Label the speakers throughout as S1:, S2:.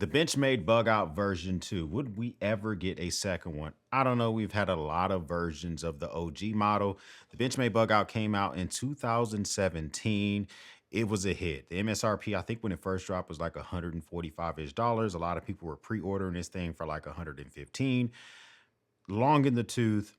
S1: The Benchmade Bugout version 2. Would we ever get a second one? I don't know. We've had a lot of versions of the OG model. The Benchmade Bugout came out in 2017. It was a hit. The MSRP, I think when it first dropped, was like $145-ish. A lot of people were pre-ordering this thing for like 115. Long in the tooth.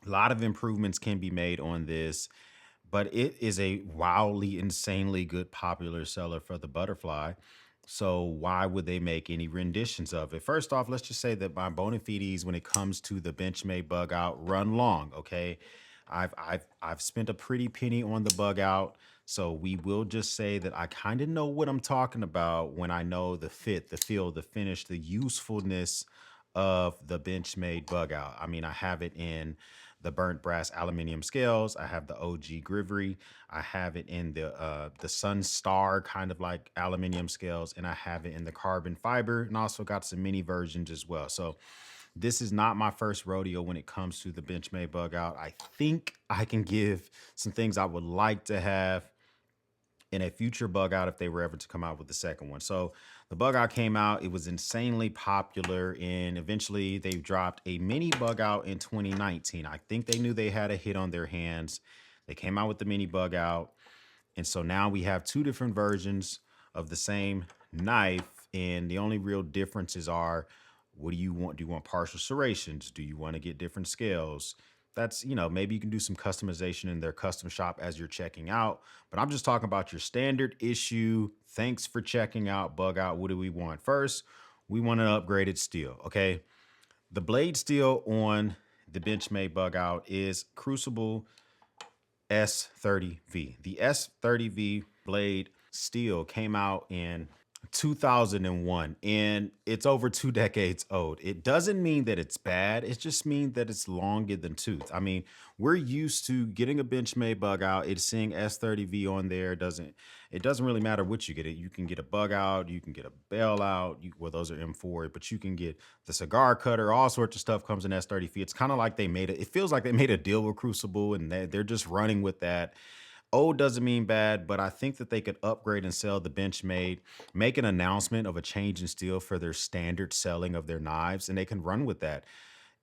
S1: A lot of improvements can be made on this, but it is a wildly, insanely good popular seller for the butterfly. So why would they make any renditions of it? First off, let's just say that my bona fides when it comes to the Benchmade bug out run long. Okay. I've spent a pretty penny on the bug out. So we will just say that I kind of know what I'm talking about when I know the fit, the feel, the finish, the usefulness of the Benchmade bug out. I mean, I have it in the burnt brass aluminum scales. I have the OG Grivery. I have it in the Sun Star kind of like aluminum scales, and I have it in the carbon fiber, and also got some mini versions as well. So this is not my first rodeo when it comes to the Benchmade bug out. I think I can give some things I would like to have in a future bug out if they were ever to come out with the second one. So the bug out came out, it was insanely popular, and eventually they dropped a mini bug out in 2019. I think they knew they had a hit on their hands. They came out with the mini bug out. And so now we have two different versions of the same knife. And the only real differences are, what do you want? Do you want partial serrations? Do you want to get different scales? That's, maybe you can do some customization in their custom shop as you're checking out. But I'm just talking about your standard issue. Thanks for checking out Bug Out. What do we want? First, we want an upgraded steel. Okay. The blade steel on the Benchmade Bug Out is Crucible S30V. The S30V blade steel came out in 2001, and it's over 2 decades old. It doesn't mean that it's bad. It just means that it's longer than tooth. I mean, we're used to getting a Benchmade bug out. It's seeing S30V on there. It doesn't really matter what you get. You can get a bug out, you can get a bail out. Well, those are M4, but you can get the cigar cutter. All sorts of stuff comes in S30V. It's kind of like it feels like they made a deal with Crucible, and they're just running with that. Old doesn't mean bad, but I think that they could upgrade and sell the Benchmade, make an announcement of a change in steel for their standard selling of their knives, and they can run with that.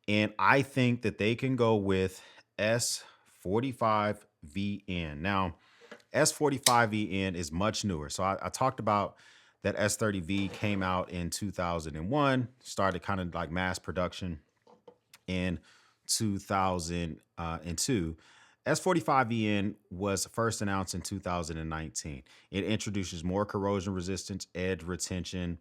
S1: And I think that they can go with S45VN. Now, S45VN is much newer. So I talked about that S30V came out in 2001, started kind of like mass production in 2002. S45VN was first announced in 2019. It introduces more corrosion resistance, edge retention.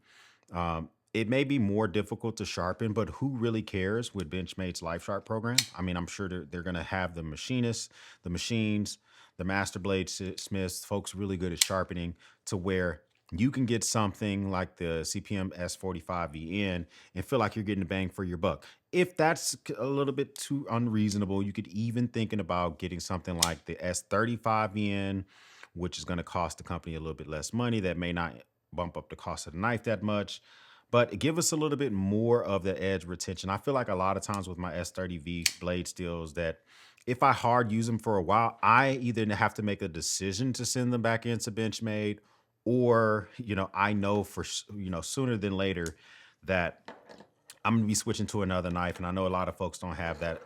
S1: It may be more difficult to sharpen, but who really cares with Benchmade's Life Sharp program? I mean, I'm sure they're going to have the machinists, the machines, the master blade smiths, folks really good at sharpening to where you can get something like the CPM S45VN and feel like you're getting a bang for your buck. If that's a little bit too unreasonable, you could even thinking about getting something like the S35VN, which is going to cost the company a little bit less money. That may not bump up the cost of the knife that much, but give us a little bit more of the edge retention. I feel like a lot of times with my S30V blade steels that if I hard use them for a while, I either have to make a decision to send them back into Benchmade, or, I know sooner than later that I'm gonna be switching to another knife. And I know a lot of folks don't have that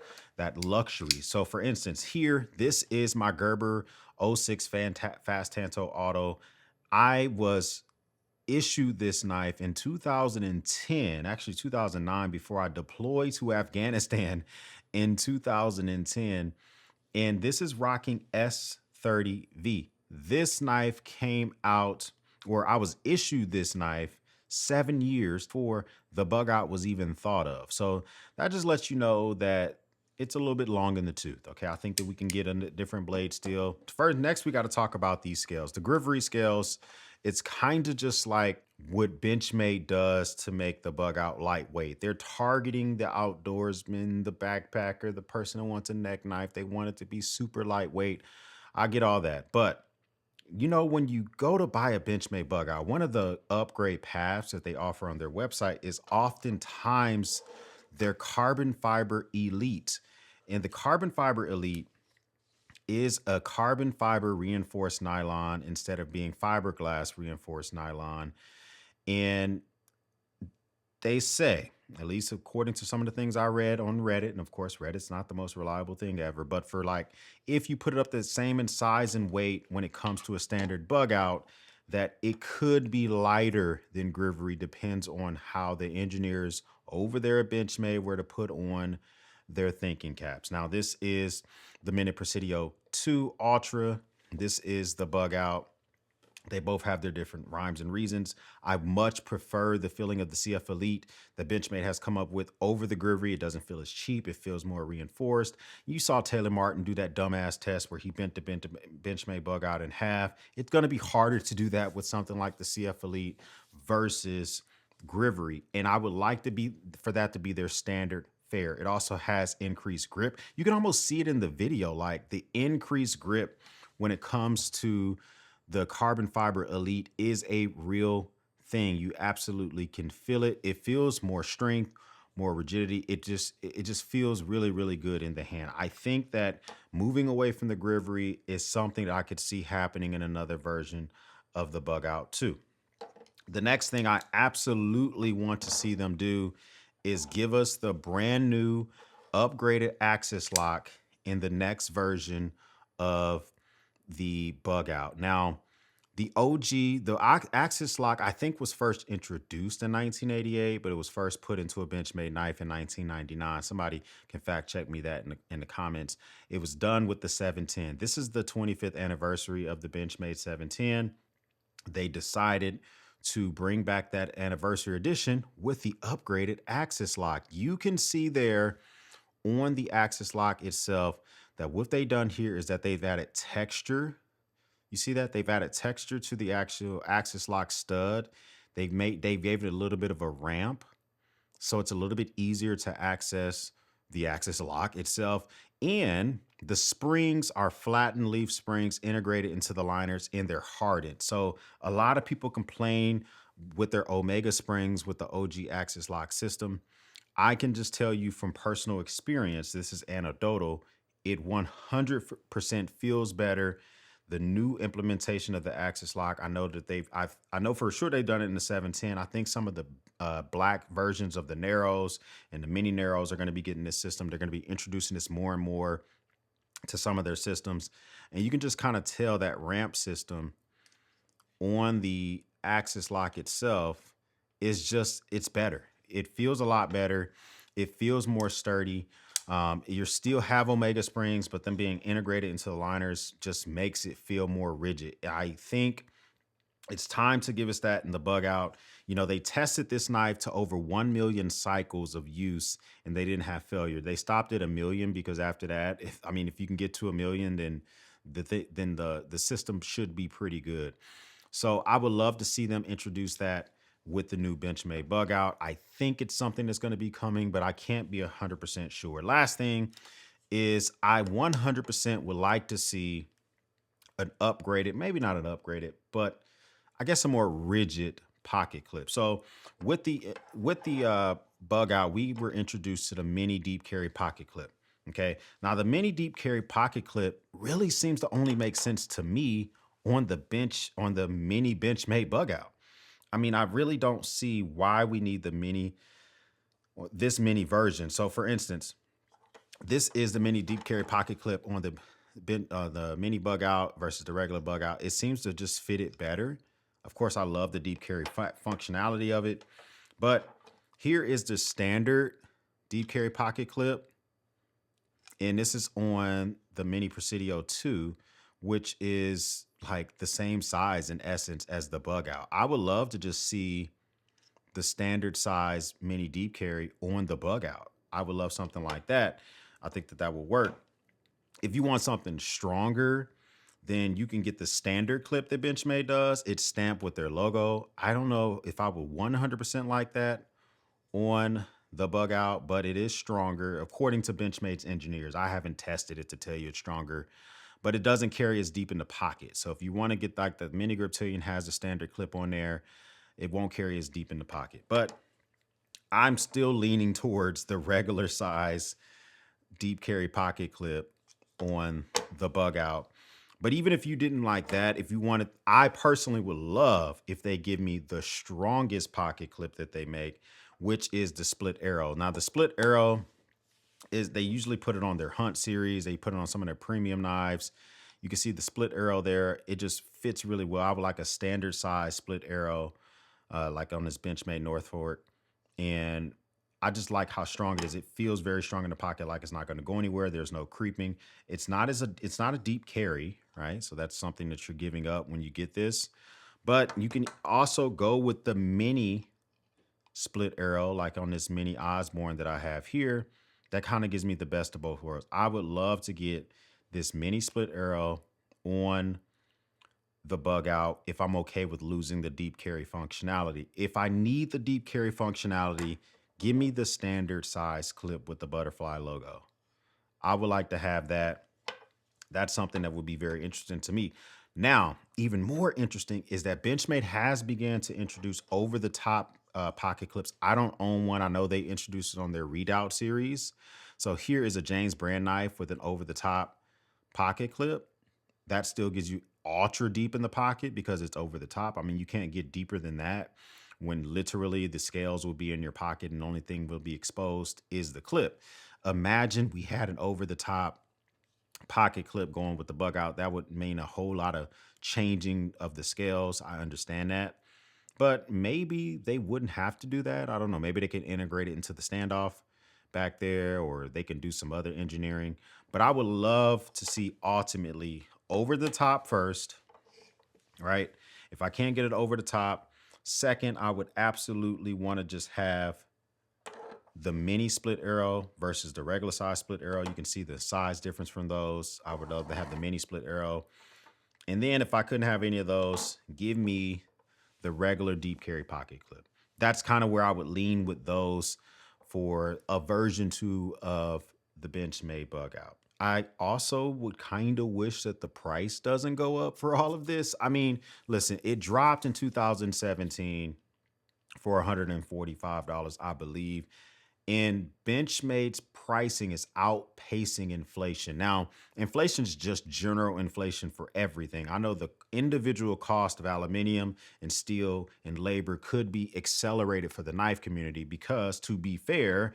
S1: luxury. So for instance, here, this is my Gerber '06 Fast Tanto Auto. I was issued this knife in 2010, actually 2009, before I deployed to Afghanistan in 2010. And this is rocking S30V. This knife came out, or I was issued this knife 7 years before the bug out was even thought of. So that just lets you know that it's a little bit long in the tooth. Okay, I think that we can get a different blade steel. First, next, we got to talk about these scales. The Grivery scales, it's kind of just like what Benchmade does to make the bug out lightweight. They're targeting the outdoorsman, the backpacker, the person who wants a neck knife. They want it to be super lightweight. I get all that. But when you go to buy a Benchmade bug out, one of the upgrade paths that they offer on their website is oftentimes their carbon fiber elite. And the carbon fiber elite is a carbon fiber reinforced nylon instead of being fiberglass reinforced nylon. And they say, at least according to some of the things I read on Reddit, and of course, Reddit's not the most reliable thing ever, but for like, if you put it up the same in size and weight when it comes to a standard bug out, that it could be lighter than Grivery, depends on how the engineers over there at Benchmade were to put on their thinking caps. Now, this is the Mini Presidio 2 Ultra. This is the bug out. They both have their different rhymes and reasons. I much prefer the feeling of the CF Elite that Benchmade has come up with over the Grivery. It doesn't feel as cheap. It feels more reinforced. You saw Taylor Martin do that dumbass test where he bent the Benchmade bug out in half. It's going to be harder to do that with something like the CF Elite versus Grivery. And I would like to be for that to be their standard fare. It also has increased grip. You can almost see it in the video, like the increased grip when it comes to the carbon fiber Elite is a real thing. You absolutely can feel it. It feels more strength, more rigidity. It just feels really, really good in the hand. I think that moving away from the Grivery is something that I could see happening in another version of the bug out too. The next thing I absolutely want to see them do is give us the brand new upgraded axis lock in the next version of the bug out. Now, the OG, the axis lock, I think was first introduced in 1988, but it was first put into a Benchmade knife in 1999. Somebody can fact check me that in the comments. It was done with the 710. This is the 25th anniversary of the Benchmade 710. They decided to bring back that anniversary edition with the upgraded axis lock. You can see there on the axis lock itself that what they've done here is that they've added texture. You see that they've added texture to the actual axis lock stud. They gave it a little bit of a ramp, so it's a little bit easier to access the axis lock itself. And the springs are flattened leaf springs integrated into the liners, and they're hardened. So a lot of people complain with their Omega springs with the OG axis lock system. I can just tell you from personal experience, this is anecdotal, it 100% feels better. The new implementation of the axis lock, I know that I know for sure they've done it in the 710. I think some of the black versions of the Narrows and the mini Narrows are going to be getting this system. They're going to be introducing this more and more to some of their systems. And you can just kind of tell that ramp system on the axis lock itself is just, it's better. It feels a lot better. It feels more sturdy. You still have Omega springs, but them being integrated into the liners just makes it feel more rigid. I think it's time to give us that in the bug out. You know, they tested this knife to over 1 million cycles of use and they didn't have failure. They stopped at 1 million because after that, if you can get to 1 million, then the system should be pretty good. So I would love to see them introduce that with the new Benchmade bug out. I think it's something that's going to be coming, but I can't be 100% sure. Last thing is I 100% would like to see an upgraded, maybe not an upgraded, but I guess a more rigid pocket clip. So with the bug out, we were introduced to the mini deep carry pocket clip. Okay. Now the mini deep carry pocket clip really seems to only make sense to me on the mini Benchmade bug out. I mean, I really don't see why we need this mini version. So for instance, this is the mini deep carry pocket clip on the mini bug out versus the regular bug out. It seems to just fit it better. Of course, I love the deep carry functionality of it, but here is the standard deep carry pocket clip. And this is on the Mini Presidio 2, which is like the same size in essence as the bug out. I would love to just see the standard size mini deep carry on the bug out. I would love something like that. I think that would work. If you want something stronger, then you can get the standard clip that Benchmade does. It's stamped with their logo. I don't know if I would 100% like that on the bug out, but it is stronger according to Benchmade's engineers. I haven't tested it to tell you it's stronger, but it doesn't carry as deep in the pocket. So if you want to get like the Mini Griptilian has a standard clip on there, it won't carry as deep in the pocket. But I'm still leaning towards the regular size deep carry pocket clip on the bug out. But even if you didn't like that, if you wanted, I personally would love if they give me the strongest pocket clip that they make, which is the split arrow. Now, the split arrow is they usually put it on their hunt series. They put it on some of their premium knives. You can see the split arrow there. It just fits really well. I would like a standard size split arrow, like on this Benchmade Northford. And I just like how strong it is. It feels very strong in the pocket, like it's not going to go anywhere. There's no creeping. It's not a deep carry, right? So that's something that you're giving up when you get this. But you can also go with the mini split arrow, like on this mini Osborne that I have here. That kind of gives me the best of both worlds. I would love to get this mini split arrow on the bug out if I'm okay with losing the deep carry functionality. If I need the deep carry functionality, give me the standard size clip with the butterfly logo. I would like to have that. That's something that would be very interesting to me. Now, even more interesting is that Benchmade has began to introduce over the top pocket clips. I don't own one. I know they introduced it on their Redoubt series. So here is a James brand knife with an over the top pocket clip. That still gives you ultra deep in the pocket because it's over the top. I mean, you can't get deeper than that when literally the scales will be in your pocket and the only thing will be exposed is the clip. Imagine we had an over the top pocket clip going with the bug out. That would mean a whole lot of changing of the scales. I understand that. But maybe they wouldn't have to do that. I don't know. Maybe they can integrate it into the standoff back there, or they can do some other engineering. But I would love to see ultimately over the top first, right? If I can't get it over the top, second, I would absolutely want to just have the mini split arrow versus the regular size split arrow. You can see the size difference from those. I would love to have the mini split arrow. And then if I couldn't have any of those, give me the regular deep carry pocket clip. That's kind of where I would lean with those for a version 2 of the Benchmade Bugout. I also would kind of wish that the price doesn't go up for all of this. I mean, listen, it dropped in 2017 for $145, I believe. And Benchmade's pricing is outpacing inflation. Now, inflation is just general inflation for everything. I know the individual cost of aluminium and steel and labor could be accelerated for the knife community because, to be fair,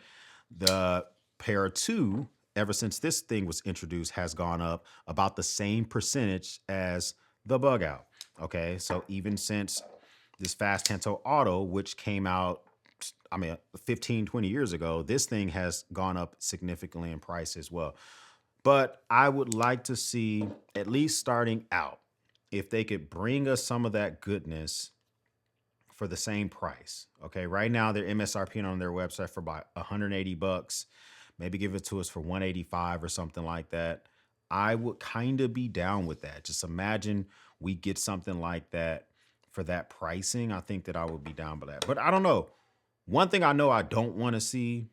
S1: the Para 2, ever since this thing was introduced, has gone up about the same percentage as the bug out. Okay, so even since this Fast Tanto Auto, which came out, I mean, 15, 20 years ago, this thing has gone up significantly in price as well. But I would like to see, at least starting out, if they could bring us some of that goodness for the same price. Okay, right now they're MSRP on their website for about 180 bucks. Maybe give it to us for 185 or something like that. I would kind of be down with that. Just imagine we get something like that for that pricing. I think that I would be down by that. But I don't know. One thing I know I don't want to see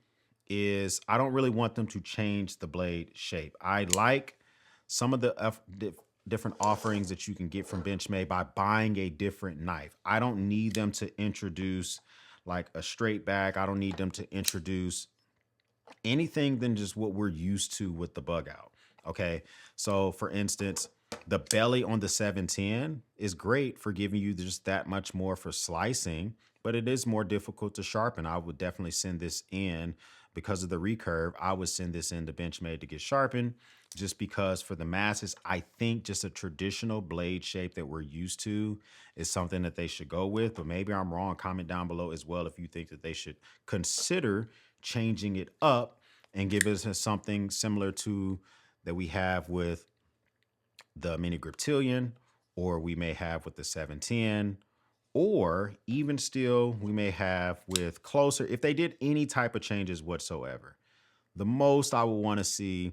S1: is I don't really want them to change the blade shape. I like some of the different offerings that you can get from Benchmade by buying a different knife. I don't need them to introduce like a straight back. I don't need them to introduce anything than just what we're used to with the bug out. Okay. So for instance, the belly on the 710 is great for giving you just that much more for slicing, but it is more difficult to sharpen. I would definitely send this in because of the recurve. I would send this in to Benchmade to get sharpened just because for the masses, I think just a traditional blade shape that we're used to is something that they should go with, but maybe I'm wrong. Comment down below as well if you think that they should consider changing it up and give us something similar to that we have with the mini Griptilian, or we may have with the 710, or even still we may have with closer, if they did any type of changes whatsoever. The most I would want to see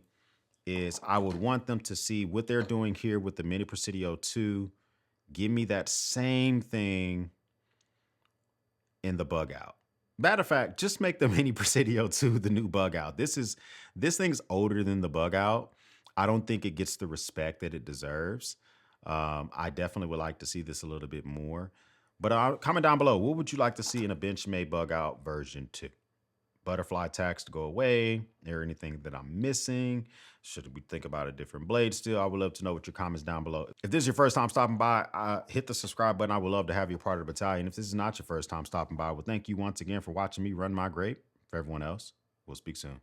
S1: is I would want them to see what they're doing here with the Mini Presidio 2. Give me that same thing in the bug out. Matter of fact, just make the Mini Presidio 2 the new bug out. This thing's older than the bug out. I don't think it gets the respect that it deserves. I definitely would like to see this a little bit more. But comment down below, what would you like to see in a Benchmade Bug Out version 2? butterfly tacks to go away? Is there anything that I'm missing? Should we think about a different blade still? I would love to know what your comments down below. If this is your first time stopping by, hit the subscribe button. I would love to have you a part of the battalion. If this is not your first time stopping by, well, thank you once again for watching me run my grape. For everyone else, we'll speak soon.